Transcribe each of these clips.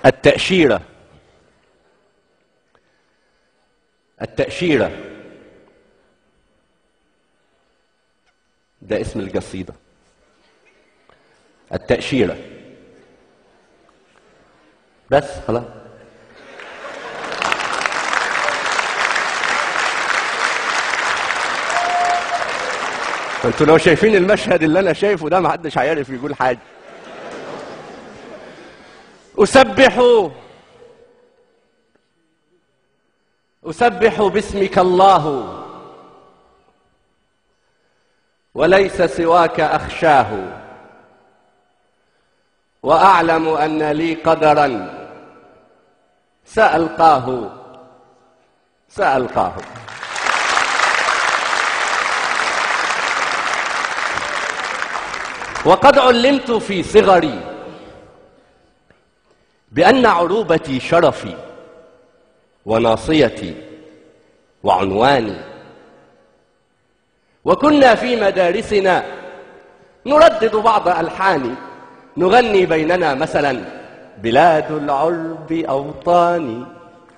التأشيرة. التأشيرة ده اسم القصيدة. التأشيرة بس خلاص. انتوا لو شايفين المشهد اللي انا شايفه ده ما حدش هيعرف يقول حاجة. أسبح باسمك الله وليس سواك أخشاه، وأعلم أن لي قدرا سألقاه. وقد علمت في صغري بأن عروبتي شرفي وناصيتي وعنواني، وكنا في مدارسنا نردد بعض ألحاني نغني بيننا مثلا: بلاد العرب أوطاني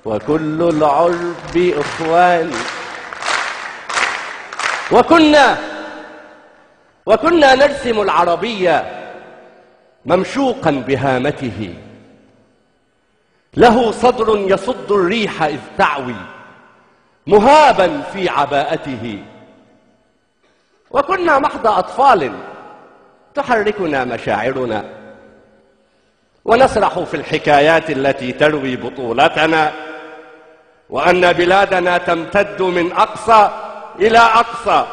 وكل العرب إخواني. وكنا نرسم العربية ممشوقا بهامته، له صدر يصد الريح إذ تعوي مهابا في عباءته. وكنا محض أطفال تحركنا مشاعرنا ونسرح في الحكايات التي تروي بطولتنا، وأن بلادنا تمتد من أقصى إلى أقصى،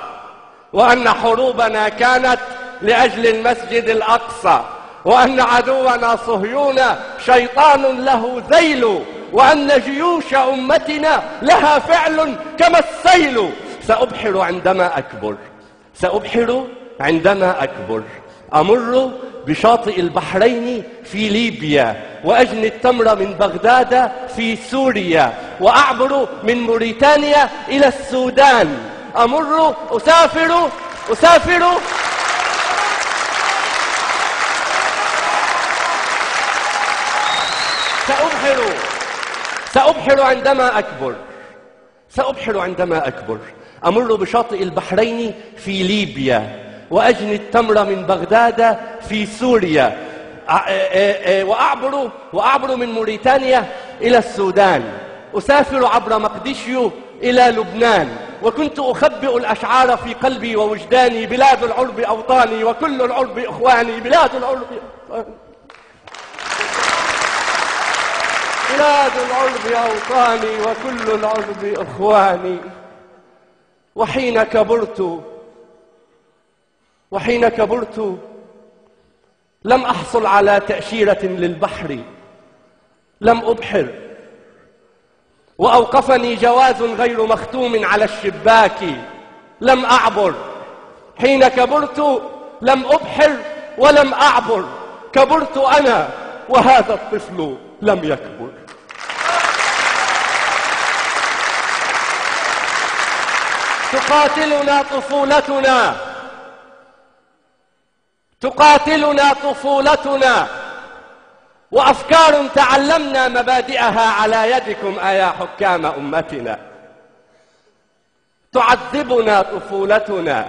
وأن حروبنا كانت لأجل المسجد الأقصى، وأن عدونا صهيون شيطان له ذيل، وأن جيوش أمتنا لها فعل كما السيل. سأبحر عندما أكبر، أمر بشاطئ البحرين في ليبيا، وأجني التمر من بغداد في سوريا، وأعبر من موريتانيا إلى السودان. أسافر سأبحر عندما أكبر، أمر بشاطئ البحرين في ليبيا، وأجني التمر من بغداد في سوريا، وأعبر من موريتانيا إلى السودان، أسافر عبر مقديشيو إلى لبنان. وكنت أخبئ الأشعار في قلبي ووجداني: بلاد العرب أوطاني وكل العرب إخواني، بلاد العرب أوطاني وكل العرب إخواني. وحين كبرت لم أحصل على تأشيرة للبحر، لم أبحر، وأوقفني جواز غير مختوم على الشباك، لم أعبر. حين كبرت لم أبحر ولم أعبر، كبرت أنا وهذا الطفل لم يكبر. تقاتلنا طفولتنا وأفكار تعلمنا مبادئها على يدكم أيا حكام أمتنا. تعذبنا طفولتنا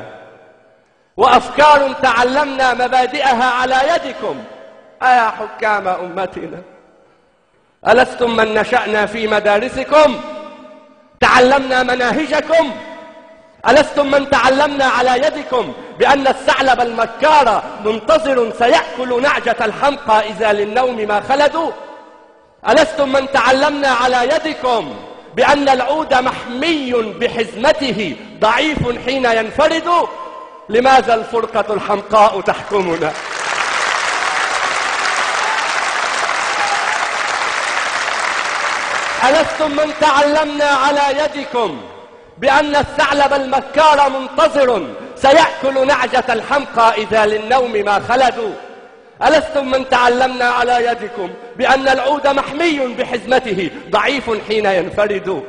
وأفكار تعلمنا مبادئها على يدكم أيا حكام أمتنا. ألستم من نشأنا في مدارسكم تعلمنا مناهجكم؟ ألستم من تعلمنا على يدكم بأن الثعلب المكار منتظر سيأكل نعجة الحمقى إذا للنوم ما خلدوا؟ ألستم من تعلمنا على يدكم بأن العود محمي بحزمته ضعيف حين ينفرد؟ لماذا الفرقة الحمقاء تحكمنا؟ ألستم من تعلمنا على يدكم بأن الثعلب المكار منتظر سيأكل نعجة الحمقى إذا للنوم ما خلدوا؟ ألستم من تعلمنا على يدكم بأن العود محمي بحزمته ضعيف حين ينفرد؟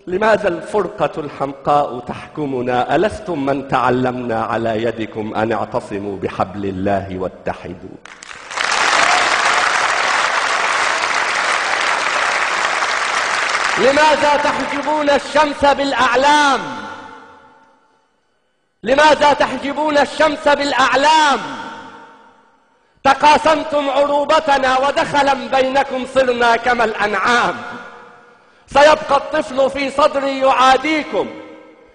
لماذا الفرقة الحمقاء تحكمنا؟ ألستم من تعلمنا على يدكم أن اعتصموا بحبل الله واتحدوا؟ لماذا تحجبون الشمس بالأعلام؟ لماذا تحجبون الشمس بالأعلام؟ تقاسمتم عروبتنا ودخلا بينكم صرنا كما الأنعام. سيبقى الطفل في صدري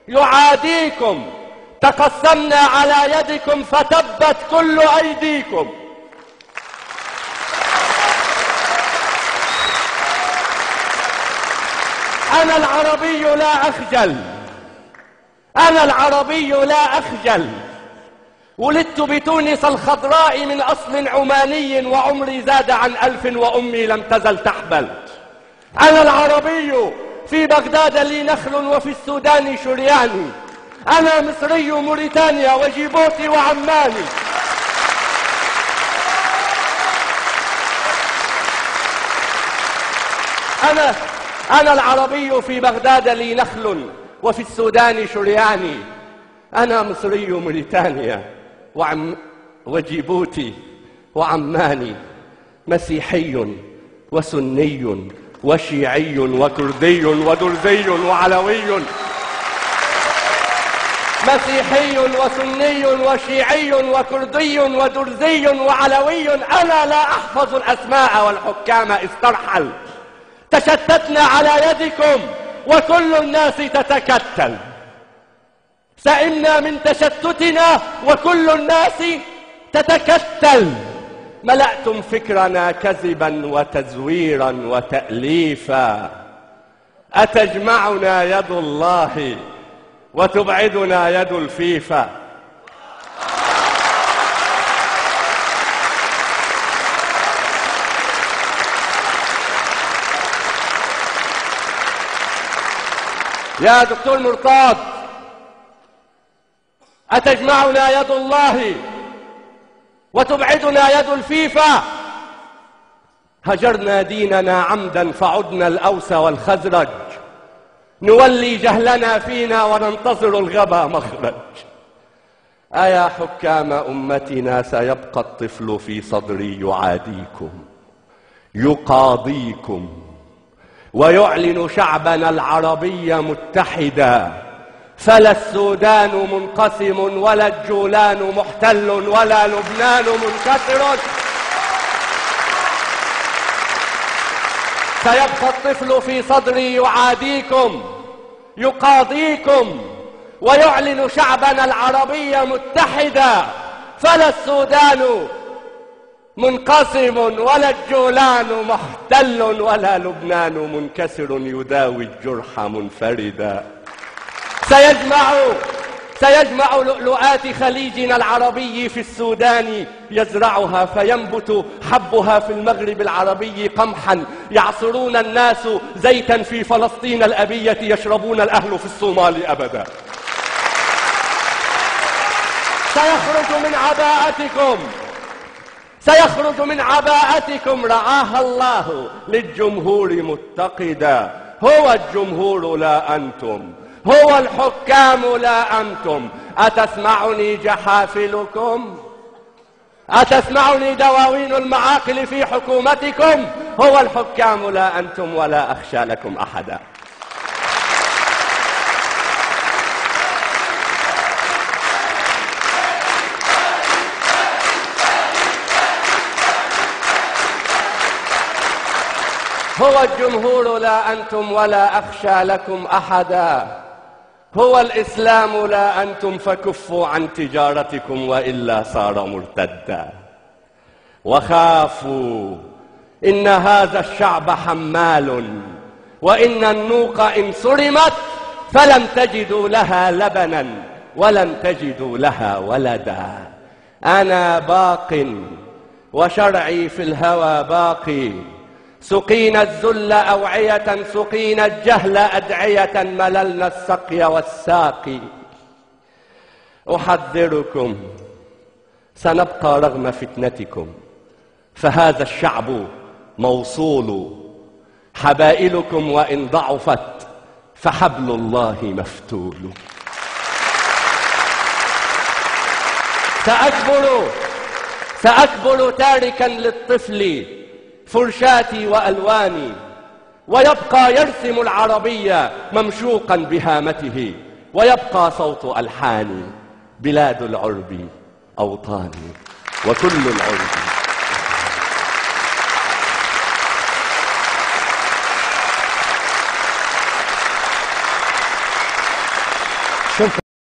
يعاديكم. تقسمنا على يدكم فتبت كل أيديكم. أنا العربي لا أخجل، أنا العربي لا أخجل. ولدت بتونس الخضراء من أصل عماني وعمري زاد عن 1000 وأمي لم تزل تحبل. أنا العربي في بغداد لي نخل وفي السودان شرياني. أنا مصري موريتانيا وجيبوتي وعماني. أنا العربي في بغداد لي نخل وفي السودان شرياني. أنا مصري موريتانيا وجيبوتي وعماني. مسيحي وسني وشيعي وكردي ودرزي وعلوي. مسيحي وسني وشيعي وكردي ودرزي وعلوي. أنا لا أحفظ الأسماء والحكام استرحل. تشتتنا على يدكم وكل الناس تتكتل. سئمنا من تشتتنا وكل الناس تتكتل. ملأتم فكرنا كذبا وتزويرا وتأليفا. أتجمعنا يد الله وتبعدنا يد الفيفا. يا دكتور مرتاض، أتجمعنا يد الله وتبعدنا يد الفيفا. هجرنا ديننا عمدا فعدنا الأوس والخزرج. نولي جهلنا فينا وننتظر الغبا مخرج. أيا حكام أمتنا سيبقى الطفل في صدري يعاديكم يقاضيكم ويعلن شعبنا العربي متحدا. فلا السودان منقسم ولا الجولان محتل ولا لبنان منكسر. سيبقى الطفل في صدري يعاديكم يقاضيكم ويعلن شعبنا العربي متحدا. فلا السودان منقسم ولا الجولان محتل ولا لبنان منكسر يداوي الجرح منفردا. سيجمع لؤلؤات خليجنا العربي في السودان. يزرعها فينبت حبها في المغرب العربي قمحا. يعصرون الناس زيتا في فلسطين الأبية. يشربون الأهل في الصومال أبدا. سيخرج من عباءتكم رعاها الله للجمهور متقدا. هو الجمهور لا أنتم، هو الحكام لا أنتم. أتسمعني جحافلكم؟ أتسمعني دواوين المعاقل في حكومتكم؟ هو الحكام لا أنتم ولا أخشى لكم أحدا. هو الجمهور لا أنتم ولا أخشى لكم أحدا. هو الإسلام لا أنتم فكفوا عن تجارتكم وإلا صار مرتدا. وخافوا إن هذا الشعب حمال وإن النوق إن صرمت فلن تجدوا لها لبنا ولن تجدوا لها ولدا. أنا باق وشرعي في الهوى باقي. سقينا الذل أوعية سقينا الجهل أدعية مللنا السقي والساقي. أحذركم سنبقى رغم فتنتكم. فهذا الشعب موصول. حبائلكم وإن ضعفت فحبل الله مفتول. سأكبر تاركا للطفل فرشاتي وألواني ويبقى يرسم العربية ممشوقا بهامته، ويبقى صوت ألحاني بلاد العرب أوطاني وكل العرب